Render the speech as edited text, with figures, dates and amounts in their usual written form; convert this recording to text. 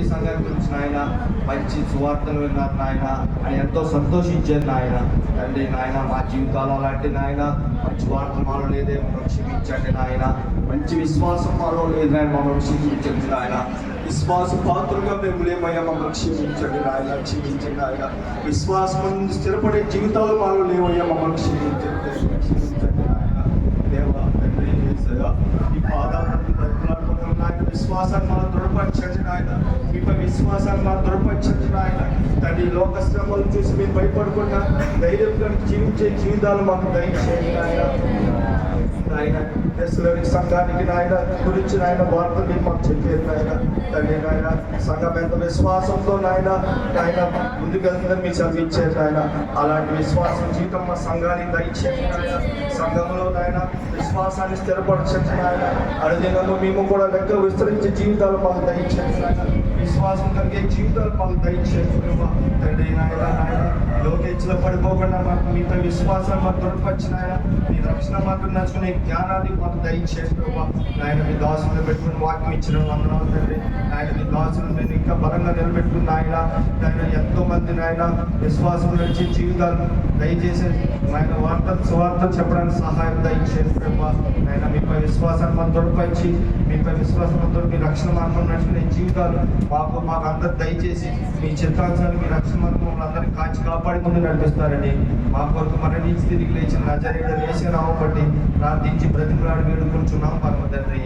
సంఘాన్ని గురించి నాయన మంచి సువార్తలు విన్నారు నాయన అని ఎంతో సంతోషించారు నాయన. తండ్రి నాయన మా జీవితాలు అలాంటి నాయన మంచి వార్త మాలో లేదే మనం క్షమించండి నాయన. మంచి విశ్వాసం మాలో లేదు నాయన మమ్మల్ని క్షమించండి నాయన. విశ్వాస పాత్రగా మేము లేమయ్యా మమ్మల్ని క్షమించండి నాయన. క్షమించండి నాయన. విశ్వాసం స్థిరపడే జీవితాలు మాలో లేవయ్యా మమ్మల్ని క్షమించండి. క్షమించండి నాయన. దేవా తండ్రి యేసయ్యా ఈ పాదాలను బ్రతిమాడుకుంటున్నాం నాయన. విశ్వాసాన్ని మనం దృఢపరచండి నాయన. మీపై విశ్వాసాన్ని మనం దృఢపరచండి నాయన. తండ్రి లోక శ్రమలు చూసి మేము భయపడకుండా ధైర్యంగా జీవించే జీవితాలు మాకు దయచేయండి నాయన. నాయన దశలోని సంఘానికి నాయన గురించి నాయన వార్త మీరు మాకు చెప్పారు నాయన. తండ్రి నాయన సంఘం ఎంత విశ్వాసంతో నాయన ముందుకెళ్తుందని మీరు చదివించారు నాయన. అలాంటి విశ్వాసం జీవితం మా సంఘానికి దయచేయండి నాయన. సంఘంలో నాయన విశ్వాసాన్ని స్థిరపరచండి నాయన. అనుదినము మేము కూడా లెక్క విస్తరించే జీవితాలు మాకు దయచేయండి నాయన. విశ్వాసం కలిగే జీవితాలు మాకు దయచేయండి తండ్రి నాయన. నాయన లోకేచ్ఛలో పడిపోకుండా మాకు మీతో విశ్వాసాన్ని మాకు దొరకవచ్చు నాయన. మీ రక్షణ మాకు నచ్చుకునే జ్ఞానాన్ని మాకు దయచేయండి ప్రభా. నాయన మీ దాసులను పెట్టుకుని వాక్యం ఇచ్చిన వందనాలు తండ్రి. నాయన మీ దాసులను నేను ఇంకా బలంగా నిలబెట్టుకున్న నాయన. నాయన ఎంతో మంది నాయన విశ్వాసం నడిచే జీవితాలు దయచేసి నాయన సువార్తలు చెప్పడానికి సహాయం దయచేయండి ప్రభా. నాయన మీపై విశ్వాసాన్ని మనం దొరకపరిచి మీపై విశ్వాసంతో మీ రక్షణ మార్గం నడుచుకునే జీవితాలు మాకు అందరు దయచేసి మీ చిత్తాంశాన్ని మీ రక్షణ మార్గం మమ్మల్ని అందరినీ కాచి కాపాడి ముందు నడిపిస్తారని మా కొరకు మరణించి తిరిగి లేచిన నజరేయుడైన యేసు నామమున బట్టి ప్రార్థించి బ్రతిమలాడి వేడుకుంటున్నాం పరమ తండ్రి.